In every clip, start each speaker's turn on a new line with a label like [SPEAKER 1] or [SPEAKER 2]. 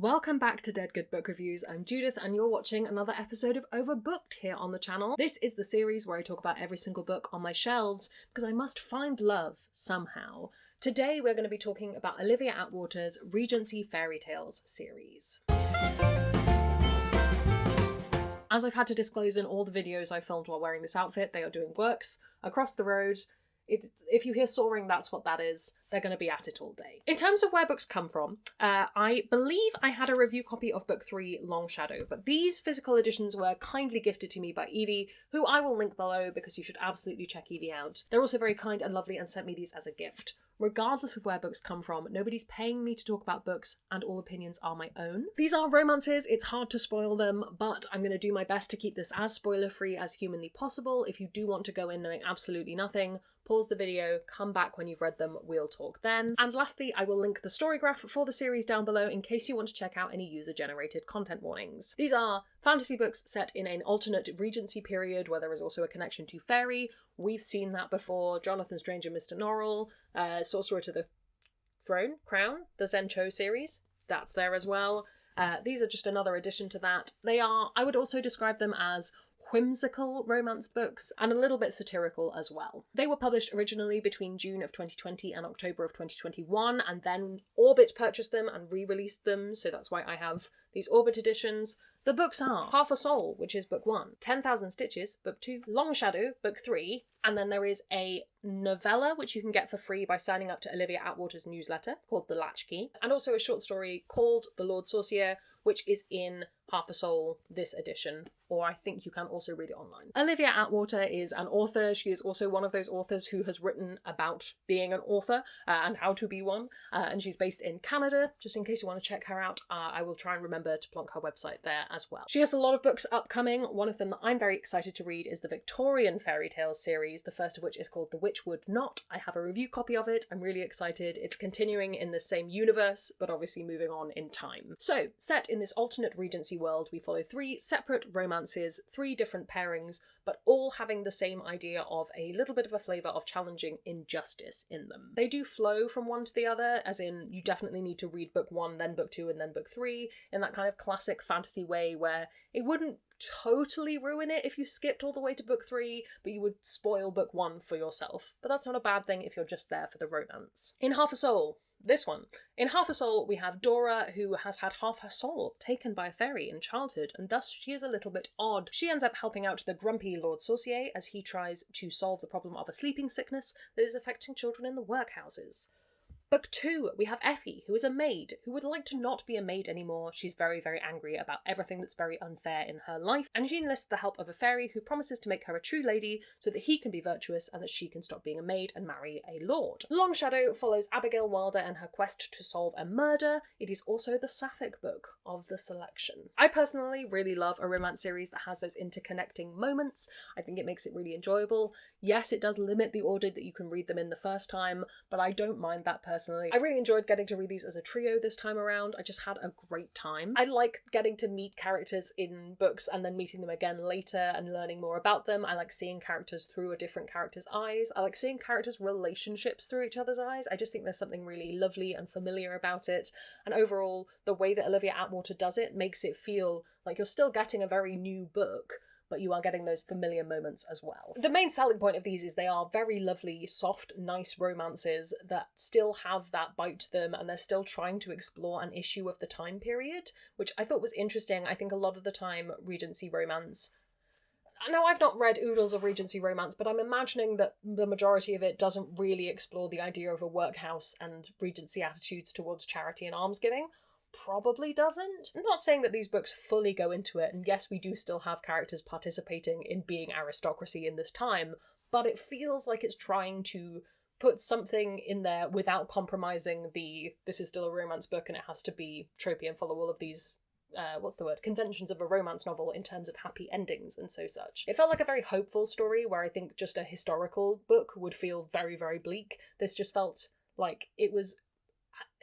[SPEAKER 1] Welcome back to Dead Good Book Reviews. I'm Judith and you're watching another episode of Overbooked here on the channel. This is the series where I talk about every single book on my shelves because I must find love somehow. Today we're going to be talking about Olivia Atwater's Regency Fairy Tales series. As I've had to disclose in all the videos I filmed while wearing this outfit, they are doing works across the road. If you hear soaring, that's what that is. They're going to be at it all day. In terms of where books come from, I believe I had a review copy of book 3, Long Shadow, but these physical editions were kindly gifted to me by Evie, who I will link below because you should absolutely check Evie out. They're also very kind and lovely and sent me these as a gift. Regardless of where books come from, nobody's paying me to talk about books and all opinions are my own. These are romances, it's hard to spoil them, but I'm going to do my best to keep this as spoiler-free as humanly possible. If you do want to go in knowing absolutely nothing, pause the video, come back when you've read them, we'll talk then. And lastly, I will link the story graph for the series down below in case you want to check out any user-generated content warnings. These are fantasy books set in an alternate Regency period where there is also a connection to Faerie. We've seen that before. Jonathan Strange and Mr. Norrell, Sorcerer to the Crown, the Zen Cho series, that's there as well. These are just another addition to that. They are, I would also describe them as whimsical romance books and a little bit satirical as well. They were published originally between June of 2020 and October of 2021, and then Orbit purchased them and re-released them, so that's why I have these Orbit editions. The books are Half a Soul, which is book 1, 10,000 Stitches, book 2, Long Shadow, book 3, and then there is a novella which you can get for free by signing up to Olivia Atwater's newsletter called The Latchkey, and also a short story called The Lord Sorcier, which is in Half a Soul, this edition, or I think you can also read it online. Olivia Atwater is an author. She is also one of those authors who has written about being an author and how to be one, and she's based in Canada. Just in case you want to check her out, I will try and remember to plonk her website there as well. She has a lot of books upcoming. One of them that I'm very excited to read is the Victorian Fairy Tales series, the first of which is called The Witch Would Not. I have a review copy of it. I'm really excited. It's continuing in the same universe, but obviously moving on in time. So, set in this alternate Regency world, we follow 3 separate romances, 3 different pairings, but all having the same idea of a little bit of a flavour of challenging injustice in them. They do flow from one to the other, as in you definitely need to read book 1, then book 2, and then book 3, in that kind of classic fantasy way where it wouldn't totally ruin it if you skipped all the way to book 3, but you would spoil book 1 for yourself. But that's not a bad thing if you're just there for the romance. In Half a Soul, this one. In Half a Soul, we have Dora, who has had half her soul taken by a fairy in childhood, and thus she is a little bit odd. She ends up helping out the grumpy Lord Sorcier as he tries to solve the problem of a sleeping sickness that is affecting children in the workhouses. Book 2, we have Effie, who is a maid, who would like to not be a maid anymore. She's very, very angry about everything that's very unfair in her life, and she enlists the help of a fairy who promises to make her a true lady so that he can be virtuous and that she can stop being a maid and marry a lord. Long Shadow follows Abigail Wilder and her quest to solve a murder. It is also the sapphic book of the selection. I personally really love a romance series that has those interconnecting moments. I think it makes it really enjoyable. Yes, it does limit the order that you can read them in the first time, but I don't mind that personally. I really enjoyed getting to read these as a trio this time around. I just had a great time. I like getting to meet characters in books and then meeting them again later and learning more about them. I like seeing characters through a different character's eyes. I like seeing characters' relationships through each other's eyes. I just think there's something really lovely and familiar about it. And overall, the way that Olivia Atwater does it makes it feel like you're still getting a very new book, but you are getting those familiar moments as well. The main selling point of these is they are very lovely, soft, nice romances that still have that bite to them, and they're still trying to explore an issue of the time period, which I thought was interesting. I think a lot of the time Regency romance, now I've not read oodles of Regency romance, but I'm imagining that the majority of it doesn't really explore the idea of a workhouse and Regency attitudes towards charity and almsgiving. Probably doesn't. I'm not saying that these books fully go into it, and yes, we do still have characters participating in being aristocracy in this time, but it feels like it's trying to put something in there without compromising this is still a romance book and it has to be tropey and follow all of these conventions of a romance novel in terms of happy endings and so such. It felt like a very hopeful story where I think just a historical book would feel very, very bleak. This just felt like it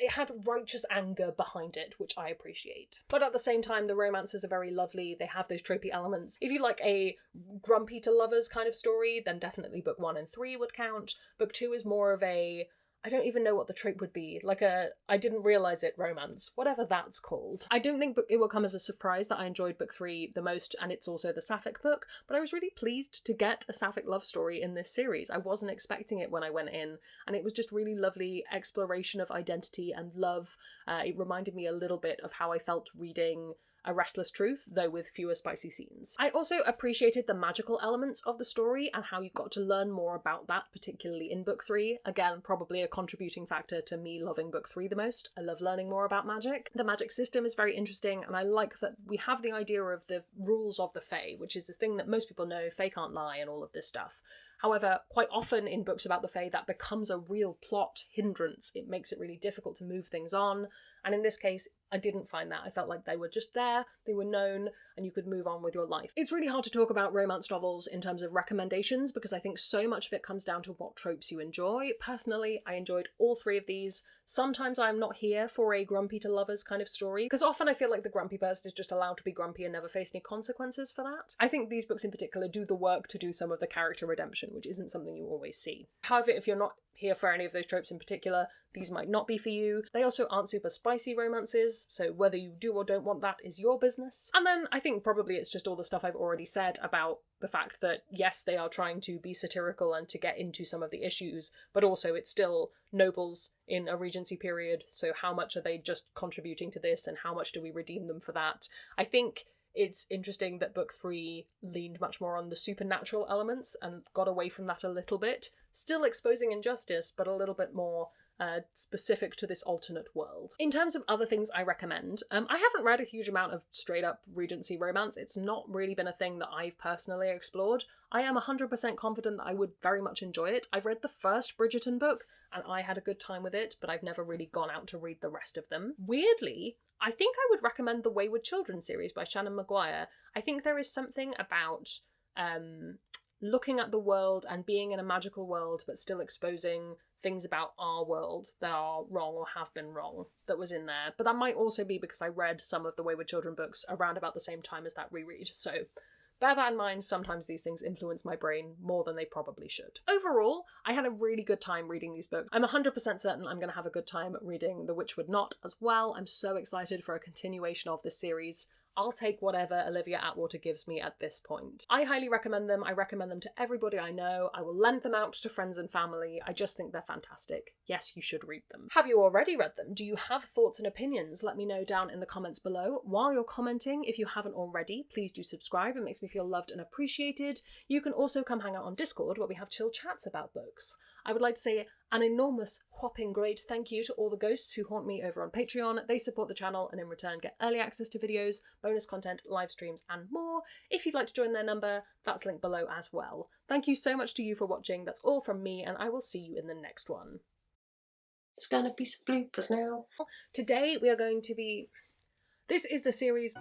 [SPEAKER 1] had righteous anger behind it, which I appreciate. But at the same time, the romances are very lovely. They have those tropey elements. If you like a grumpy to lovers kind of story, then definitely book 1 and 3 would count. Book 2 is more of a I don't even know what the trope would be, like a I didn't realise it romance, whatever that's called. I don't think it will come as a surprise that I enjoyed book 3 the most, and it's also the Sapphic book, but I was really pleased to get a Sapphic love story in this series. I wasn't expecting it when I went in, and it was just really lovely exploration of identity and love. It reminded me a little bit of how I felt reading A Restless Truth, though with fewer spicy scenes. I also appreciated the magical elements of the story and how you got to learn more about that, particularly in book 3. Again, probably a contributing factor to me loving book 3 the most. I love learning more about magic. The magic system is very interesting, and I like that we have the idea of the rules of the Fae, which is the thing that most people know, Fae can't lie and all of this stuff. However, quite often in books about the Fae, that becomes a real plot hindrance. It makes it really difficult to move things on, and in this case, I didn't find that. I felt like they were just there, they were known, and you could move on with your life. It's really hard to talk about romance novels in terms of recommendations because I think so much of it comes down to what tropes you enjoy. Personally, I enjoyed all 3 of these. Sometimes I'm not here for a grumpy to lovers kind of story, because often I feel like the grumpy person is just allowed to be grumpy and never face any consequences for that. I think these books in particular do the work to do some of the character redemption, which isn't something you always see. However, if you're not here for any of those tropes in particular, these might not be for you. They also aren't super spicy romances, so whether you do or don't want that is your business. And then I think probably it's just all the stuff I've already said about the fact that yes, they are trying to be satirical and to get into some of the issues, but also it's still nobles in a Regency period, so how much are they just contributing to this and how much do we redeem them for that? I think it's interesting that book 3 leaned much more on the supernatural elements and got away from that a little bit, still exposing injustice, but a little bit more specific to this alternate world. In terms of other things I recommend, I haven't read a huge amount of straight up Regency romance. It's not really been a thing that I've personally explored. I am 100% confident that I would very much enjoy it. I've read the first Bridgerton book and I had a good time with it, but I've never really gone out to read the rest of them. Weirdly, I think I would recommend the Wayward Children series by Shannon Maguire. I think there is something about looking at the world and being in a magical world but still exposing things about our world that are wrong or have been wrong that was in there. But that might also be because I read some of the Wayward Children books around about the same time as that reread, so bear that in mind. Sometimes these things influence my brain more than they probably should. Overall, I had a really good time reading these books. I'm 100% certain I'm going to have a good time reading The Witch Would Not as well. I'm so excited for a continuation of this series. I'll take whatever Olivia Atwater gives me at this point. I highly recommend them. I recommend them to everybody I know. I will lend them out to friends and family. I just think they're fantastic. Yes, you should read them. Have you already read them? Do you have thoughts and opinions? Let me know down in the comments below. While you're commenting, if you haven't already, please do subscribe. It makes me feel loved and appreciated. You can also come hang out on Discord where we have chill chats about books. I would like to say an enormous, whopping great thank you to all the ghosts who haunt me over on Patreon. They support the channel and in return get early access to videos, bonus content, live streams and more. If you'd like to join their number, that's linked below as well. Thank you so much to you for watching. That's all from me and I will see you in the next one. It's gonna be some bloopers now. Today we are going to be... This is the series...